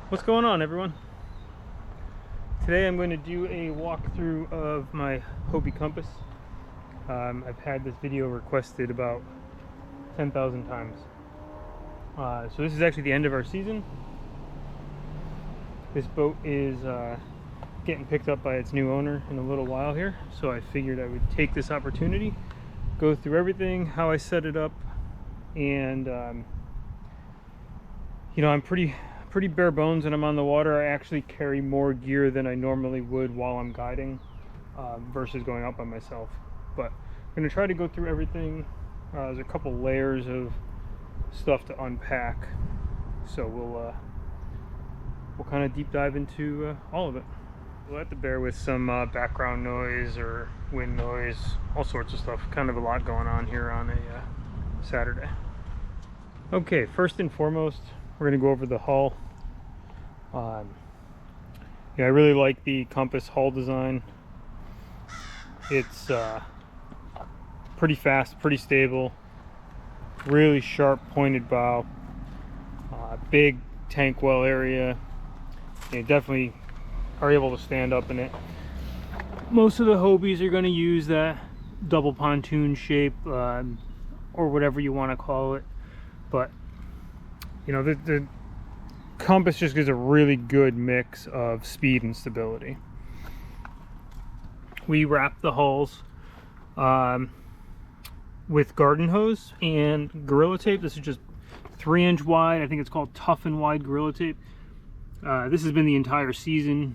What's going on, everyone? Today I'm going to do a walkthrough of my Hobie compass. I've had this video requested about 10,000 times. So this is actually the end of our season. This boat is getting picked up by its new owner in a little while here, so I figured I would take this opportunity, go through everything, how I set it up, and you know, I'm pretty bare bones when I'm on the water. I actually carry more gear than I normally would while I'm guiding versus going out by myself. But I'm going to try to go through everything. There's a couple layers of stuff to unpack, so we'll kind of deep dive into all of it. We'll have to bear with some background noise or wind noise, all sorts of stuff. Kind of a lot going on here on a Saturday. Okay, first and foremost, we're going to go over the hull. Yeah, I really like the compass hull design. It's pretty fast, pretty stable, really sharp pointed bow, big tank well area. You definitely are able to stand up in it. Most of the Hobies are going to use that double pontoon shape, or whatever you want to call it, but you know, the compass just gives a really good mix of speed and stability. We wrap the hulls with garden hose and Gorilla Tape. This is just 3-inch wide. I think it's called Tough and Wide Gorilla Tape. This has been the entire season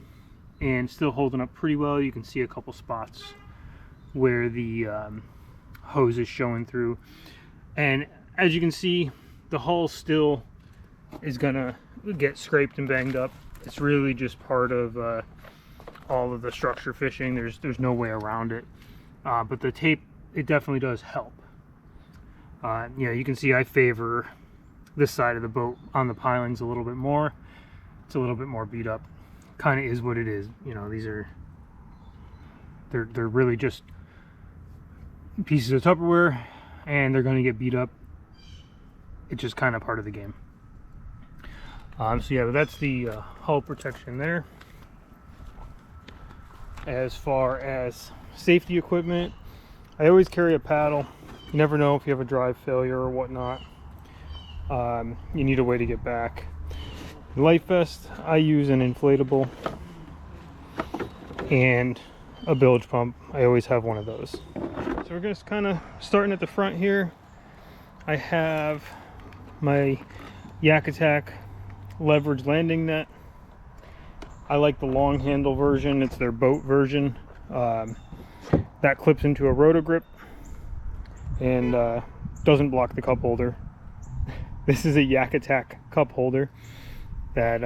and still holding up pretty well. You can see a couple spots where the hose is showing through, and as you can see, the hull still is gonna get scraped and banged up. It's really just part of all of the structure fishing. There's no way around it, but the tape, it definitely does help. Yeah, you can see I favor this side of the boat on the pilings a little bit more. It's a little bit more beat up. Kind of is what it is. You know, these are they're really just pieces of Tupperware, and they're going to get beat up. It's just kind of part of the game. So yeah, but that's the hull protection there. As far as safety equipment, I always carry a paddle. You never know if you have a drive failure or whatnot. You need a way to get back. Life vest, I use an inflatable, and a bilge pump. I always have one of those. So we're just kind of starting at the front here. I have my Yak Attack leverage landing net. I like the long handle version. It's their boat version. That clips into a roto grip and doesn't block the cup holder. This is a Yak Attack cup holder that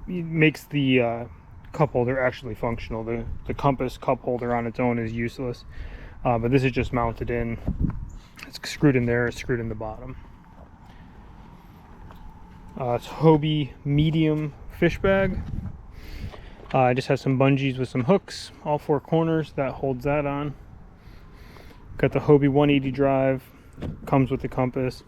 makes the cup holder actually functional. The compass cup holder on its own is useless, but this is just mounted in. It's screwed in there, it's screwed in the bottom. It's Hobie medium fish bag. It just has some bungees with some hooks, all 4 corners, that holds that on. Got the Hobie 180 drive, comes with the compass,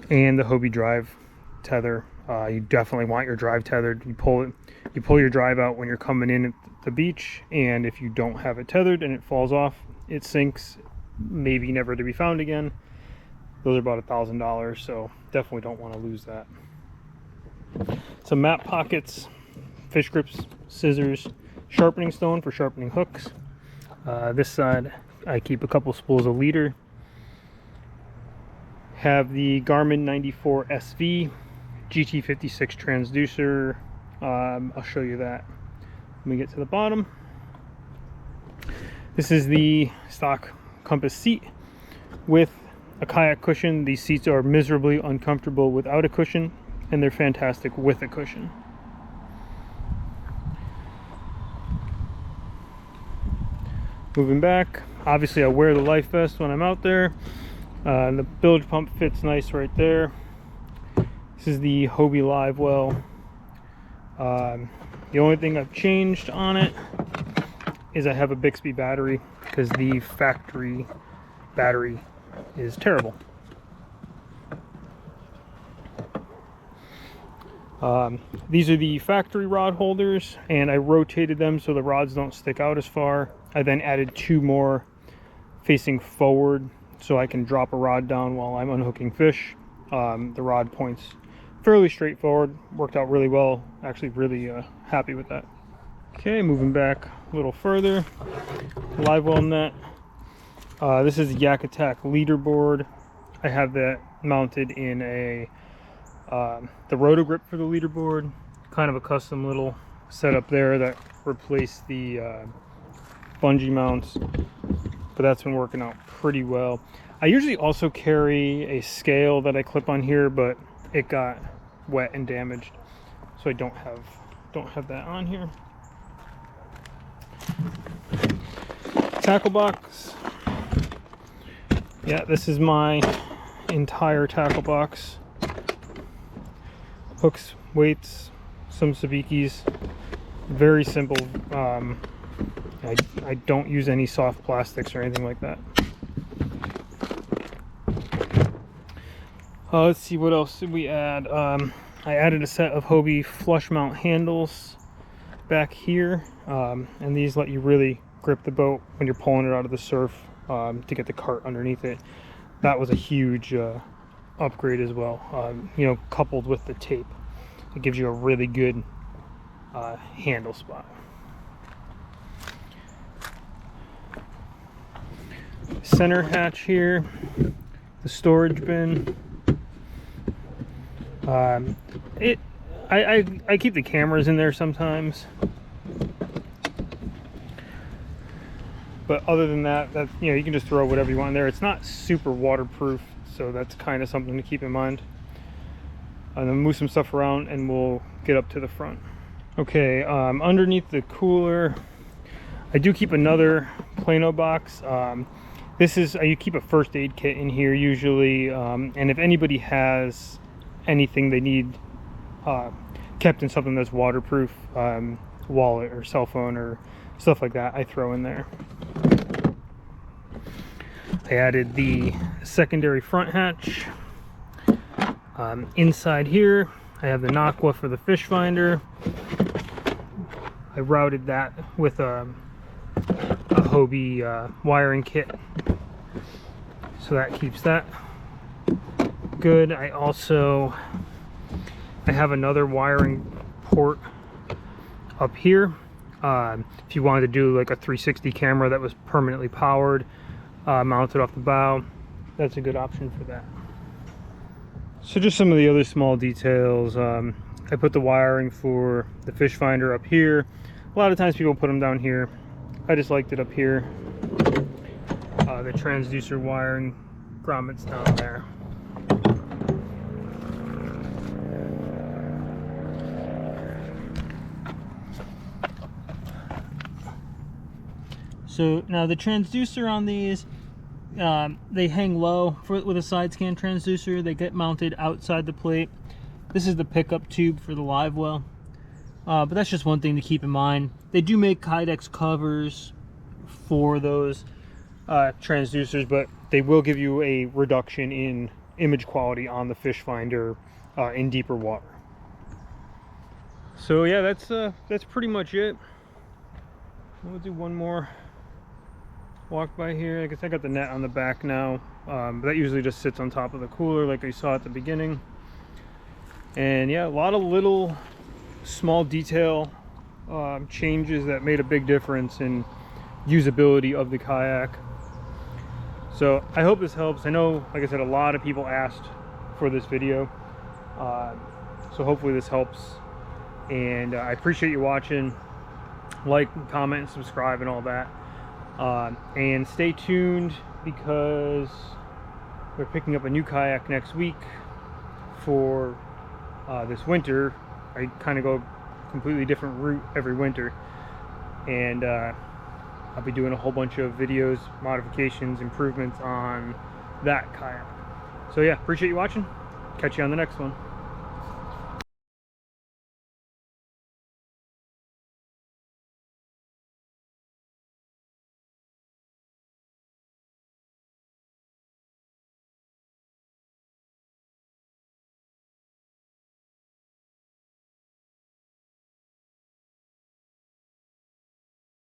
and the Hobie drive tether. You definitely want your drive tethered. You pull your drive out when you're coming in at the beach, and if you don't have it tethered and it falls off, it sinks, maybe never to be found again. Those are about $1,000, so definitely don't want to lose that. Some map pockets, fish grips, scissors, sharpening stone for sharpening hooks. This side I keep a couple spools of leader. Have the Garmin 94 SV GT56 transducer. I'll show you that when we get to the bottom. This is the stock compass seat with a kayak cushion. These seats are miserably uncomfortable without a cushion, and they're fantastic with a cushion. Moving back, obviously I wear the life vest when I'm out there. And the bilge pump fits nice right there. This is the Hobie Live Well. The only thing I've changed on it is I have a Bixby battery because the factory battery is terrible. These are the factory rod holders, and I rotated them so the rods don't stick out as far. I then added 2 more facing forward so I can drop a rod down while I'm unhooking fish. The rod points fairly straightforward, worked out really well. Actually really happy with that. Okay, moving back a little further, live well net. This is the Yak Attack leaderboard. I have that mounted in a the roto grip for the leaderboard, kind of a custom little setup there that replaced the bungee mounts, but that's been working out pretty well. I usually also carry a scale that I clip on here, but it got wet and damaged, so I don't have that on here. Tackle box. Yeah, this is my entire tackle box. Hooks, weights, some sabikis. Very simple. I don't use any soft plastics or anything like that. Let's see, what else did we add? I added a set of Hobie flush mount handles back here, and these let you really grip the boat when you're pulling it out of the surf to get the cart underneath it. That was a huge upgrade as well. You know, coupled with the tape, it gives you a really good handle spot. Center hatch here, the storage bin. I keep the cameras in there sometimes, but other than that, you know, you can just throw whatever you want in there. It's not super waterproof, so that's kind of something to keep in mind. And then move some stuff around and we'll get up to the front. Okay, underneath the cooler, I do keep another Plano box. This is, you keep a first aid kit in here usually, and if anybody has anything they need kept in something that's waterproof, wallet or cell phone or stuff like that, I throw in there. I added the secondary front hatch. Inside here I have the Naqua for the fish finder. I routed that with a Hobie wiring kit, so that keeps that good. I have another wiring port up here. If you wanted to do like a 360 camera that was permanently powered, mounted off the bow, that's a good option for that. So just some of the other small details. I put the wiring for the fish finder up here. A lot of times people put them down here. I just liked it up here. The transducer wiring grommets down there. So now the transducer on these, they hang low with a side scan transducer. They get mounted outside the plate. This is the pickup tube for the live well, but that's just one thing to keep in mind. They do make Kydex covers for those transducers, but they will give you a reduction in image quality on the fish finder in deeper water. So yeah, that's pretty much it. We'll do one more walk by here. I guess I got the net on the back now, but that usually just sits on top of the cooler like I saw at the beginning. And yeah, a lot of little small detail changes that made a big difference in usability of the kayak. So I hope this helps. I know, like I said, a lot of people asked for this video, so hopefully this helps. And I appreciate you watching. Like, comment, and subscribe and all that. And stay tuned, because we're picking up a new kayak next week for this winter. I kind of go completely different route every winter, and I'll be doing a whole bunch of videos, modifications, improvements on that kayak. So yeah, appreciate you watching. Catch you on the next one.